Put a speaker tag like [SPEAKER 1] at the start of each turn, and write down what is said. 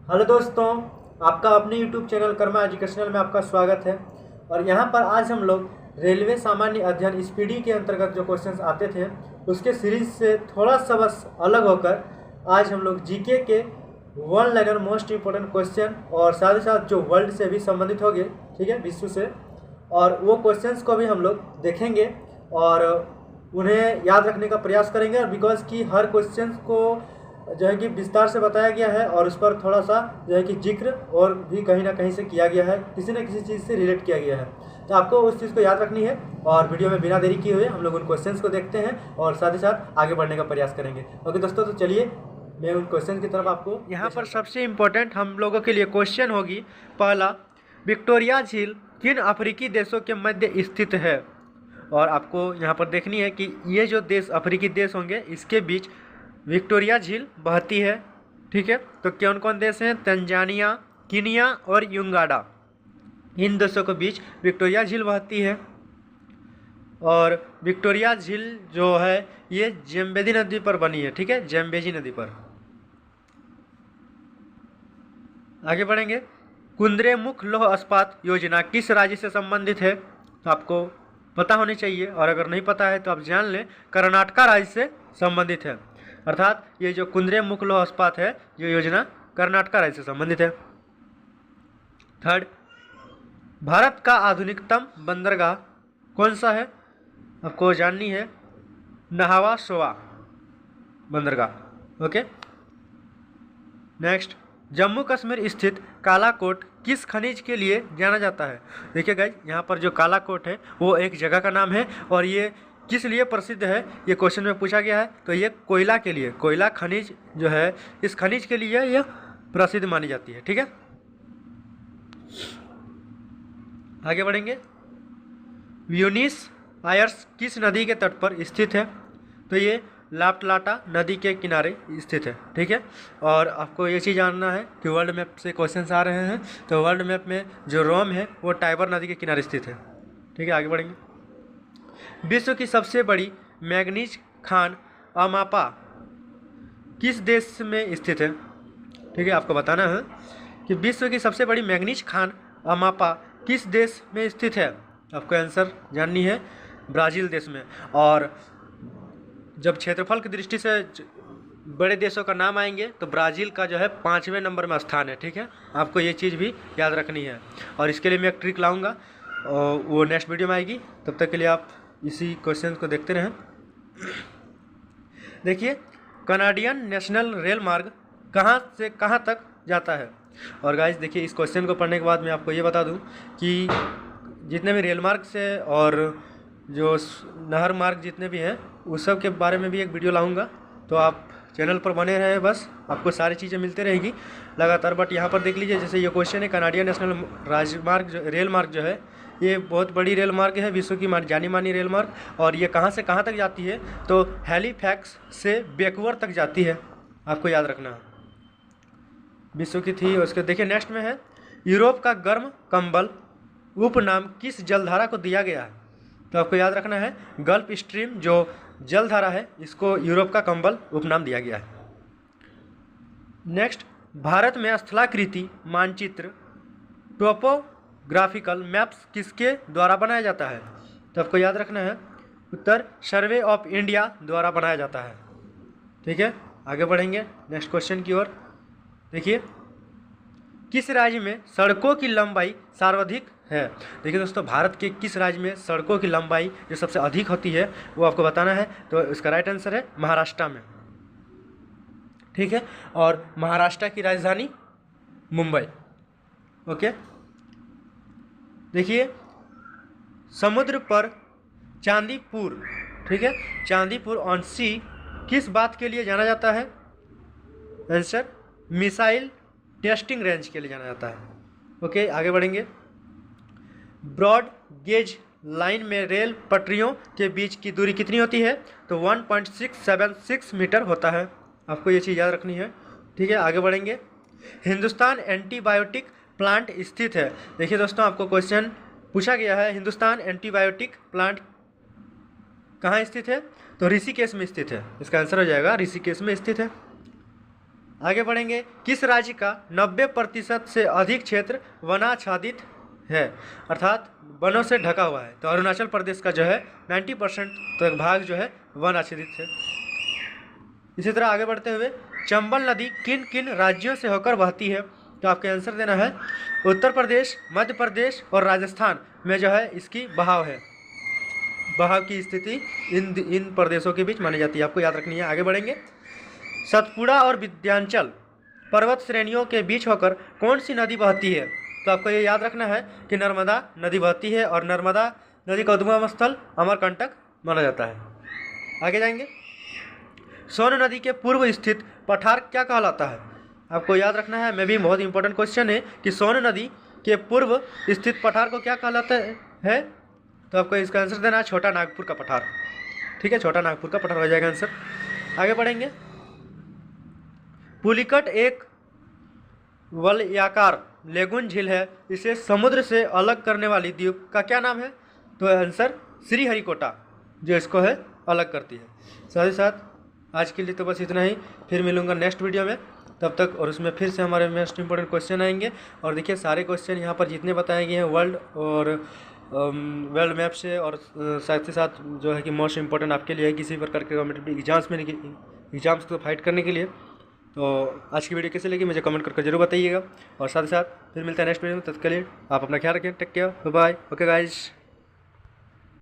[SPEAKER 1] Hello दोस्तों, आपका अपने YouTube चैनल कर्मा एजुकेशनल में आपका स्वागत है। और यहाँ पर आज हम लोग रेलवे सामान्य अध्ययन स्पीडी के अंतर्गत जो क्वेश्चंस आते थे उसके सीरीज से थोड़ा सा बस अलग होकर आज हम लोग जीके के one liner most important question और साथ ही साथ जो वर्ल्ड से भी संबंधित होंगे, ठीक है, विश्व से, और वो क्वेश्चंस को भी हम लोग देखेंगे और उन्हें याद रखने का प्रयास करेंगे। बिकॉज कि हर क्वेश्चन को जो है कि विस्तार से बताया गया है और उस पर थोड़ा सा जो है कि जिक्र और भी कहीं ना कहीं से किया गया है, किसी न किसी चीज़ से रिलेट किया गया है। तो आपको उस चीज़ को याद रखनी है और वीडियो में बिना देरी किए हुए हम लोग उन क्वेश्चंस को देखते हैं और साथ ही साथ आगे बढ़ने का प्रयास करेंगे। ओके दोस्तों, तो चलिए मैं उन क्वेश्चन की तरफ आपको यहाँ पर सबसे इम्पोर्टेंट हम लोगों के लिए क्वेश्चन होगी। पहला, विक्टोरिया झील किन अफ्रीकी देशों के मध्य स्थित है? और आपको यहाँ पर देखनी है कि ये जो देश अफ्रीकी देश होंगे इसके बीच विक्टोरिया झील बहती है। ठीक है, तो कौन कौन देश हैं? तंजानिया, कीनिया और युगांडा, इन देशों के बीच विक्टोरिया झील बहती है। और विक्टोरिया झील जो है ये ज़ेम्बेजी नदी पर बनी है। ठीक है, ज़ेम्बेजी नदी पर। आगे बढ़ेंगे। कुद्रेमुख लौह इस्पात योजना किस राज्य से संबंधित है? तो आपको पता होनी चाहिए, और अगर नहीं पता है तो आप जान लें, कर्नाटका राज्य से संबंधित है। अर्थात ये जो कुद्रेमुख लौह इस्पात है ये योजना कर्नाटका राज्य से संबंधित है। थर्ड, भारत का आधुनिकतम बंदरगाह कौन सा है? आपको जाननी है, नहावा शोवा बंदरगाह। ओके, नेक्स्ट, जम्मू कश्मीर स्थित कालाकोट किस खनिज के लिए जाना जाता है? देखिए गाइस, यहाँ पर जो कालाकोट है वो एक जगह का नाम है और ये किस लिए प्रसिद्ध है ये क्वेश्चन में पूछा गया है। तो ये कोयला के लिए, कोयला खनिज जो है इस खनिज के लिए यह प्रसिद्ध मानी जाती है। ठीक है, आगे बढ़ेंगे। ब्यूनस आयर्स किस नदी के तट पर स्थित है? तो ये लाप्लाटा नदी के किनारे स्थित है। ठीक है, और आपको ये चीज़ जानना है कि वर्ल्ड मैप से क्वेश्चंस आ रहे हैं, तो वर्ल्ड मैप में जो रोम है वो टाइबर नदी के किनारे स्थित है। ठीक है, आगे बढ़ेंगे। विश्व की सबसे बड़ी मैग्नीज खान अमापा किस देश में स्थित है? ठीक है, आपको बताना है कि विश्व की सबसे बड़ी मैग्नीज खान अमापा किस देश में स्थित है। आपको आंसर जाननी है, ब्राज़ील देश में। और जब क्षेत्रफल की दृष्टि से बड़े देशों का नाम आएंगे तो ब्राज़ील का जो है 5वें नंबर में स्थान है। ठीक है, आपको ये चीज़ भी याद रखनी है और इसके लिए मैं एक ट्रिक लाऊंगा और वो नेक्स्ट वीडियो में आएगी। तब तक के लिए आप इसी क्वेश्चन को देखते रहें। देखिए, कनाडियन नेशनल रेल मार्ग कहाँ से कहाँ तक जाता है? और गाइस देखिए, इस क्वेश्चन को पढ़ने के बाद मैं आपको ये बता दूं कि जितने भी रेल मार्ग से और जो नहर मार्ग जितने भी हैं उस सब के बारे में भी एक वीडियो लाऊंगा, तो आप चैनल पर बने रहे, बस आपको सारी चीज़ें मिलती रहेगी लगातार। बट यहाँ पर देख लीजिए, जैसे ये क्वेश्चन है, कनाडियन नेशनल राजमार्ग जो रेल मार्ग जो है ये बहुत बड़ी रेल मार्ग है, विश्व की जानी मानी रेल मार्ग, और ये कहाँ से कहाँ तक जाती है? तो हैलीफैक्स से वैंकूवर तक जाती है, आपको याद रखना है। विश्व की थी। उसके देखिए नेक्स्ट में है, यूरोप का गर्म कंबल उपनाम किस जलधारा को दिया गया है? तो आपको याद रखना है, गल्फ स्ट्रीम जो जलधारा है इसको यूरोप का कंबल उपनाम दिया गया है। नेक्स्ट, भारत में स्थलाकृति मानचित्र टोपोग्राफिकल मैप्स किसके द्वारा बनाया जाता है? तो आपको याद रखना है, उत्तर सर्वे ऑफ इंडिया द्वारा बनाया जाता है। ठीक है, आगे बढ़ेंगे नेक्स्ट क्वेश्चन की ओर। देखिए, किस राज्य में सड़कों की लंबाई सर्वाधिक है? देखिए दोस्तों, भारत के किस राज्य में सड़कों की लंबाई जो सबसे अधिक होती है वो आपको बताना है। तो इसका राइट आंसर है महाराष्ट्र में। ठीक है, और महाराष्ट्र की राजधानी मुंबई। ओके, देखिए, समुद्र पर चांदीपुर, ठीक है, चांदीपुर ऑन सी किस बात के लिए जाना जाता है? आंसर, मिसाइल टेस्टिंग रेंज के लिए जाना जाता है। ओके, आगे बढ़ेंगे। ब्रॉड गेज लाइन में रेल पटरियों के बीच की दूरी कितनी होती है? तो 1.676 मीटर होता है, आपको ये चीज़ याद रखनी है। ठीक है, आगे बढ़ेंगे। हिंदुस्तान एंटीबायोटिक प्लांट स्थित है। देखिए दोस्तों, आपको क्वेश्चन पूछा गया है, हिंदुस्तान एंटीबायोटिक प्लांट कहाँ स्थित है? तो ऋषिकेश में स्थित है। इसका आंसर हो जाएगा ऋषिकेश में स्थित है। आगे बढ़ेंगे। किस राज्य का 90% से अधिक क्षेत्र वनाच्छादित है, अर्थात वनों से ढका हुआ है? तो अरुणाचल प्रदेश का जो है 90% तक भाग जो है वन आच्छादित है। इसी तरह आगे बढ़ते हुए, चंबल नदी किन किन राज्यों से होकर बहती है? तो आपके आंसर देना है उत्तर प्रदेश, मध्य प्रदेश और राजस्थान में जो है इसकी बहाव है, बहाव की स्थिति इन प्रदेशों के बीच मानी जाती है, आपको याद रखनी है। आगे बढ़ेंगे। सतपुड़ा और विंध्याचल पर्वत श्रेणियों के बीच होकर कौन सी नदी बहती है? तो आपको ये याद रखना है कि नर्मदा नदी बहती है और नर्मदा नदी का उद्गम स्थल अमरकंटक माना जाता है। आगे जाएंगे। सोन नदी के पूर्व स्थित पठार क्या कहलाता है? आपको याद रखना है, मैं भी बहुत इंपॉर्टेंट क्वेश्चन है कि सोन नदी के पूर्व स्थित पठार को क्या कहलाता है? तो आपको इसका आंसर देना है छोटा नागपुर का पठार। ठीक है, छोटा नागपुर का पठार हो जाएगा आंसर। आगे बढ़ेंगे। पुलिकट एक वलयाकार लेगून झील है, इसे समुद्र से अलग करने वाली द्वीप का क्या नाम है? तो आंसर श्रीहरिकोटा जो इसको है अलग करती है। साथ ही साथ आज के लिए तो बस इतना ही, फिर मिलूंगा नेक्स्ट वीडियो में, तब तक। और उसमें फिर से हमारे मोस्ट इंपॉर्टेंट क्वेश्चन आएंगे। और देखिए सारे क्वेश्चन यहाँ पर जितने बताए गए हैं वर्ल्ड मैप से, और साथ ही साथ जो है कि मोस्ट इंपॉर्टेंट आपके लिए है किसी प्रकार के कॉम्पिटिटिव एग्जाम्स को फाइट करने के लिए। तो आज की वीडियो कैसे लगी मुझे कमेंट करके जरूर बताइएगा। और साथ ही साथ फिर मिलते हैं नेक्स्ट वीडियो में, तब तक के लिए आप अपना ख्याल रखें। Take care, bye bye, okay guys.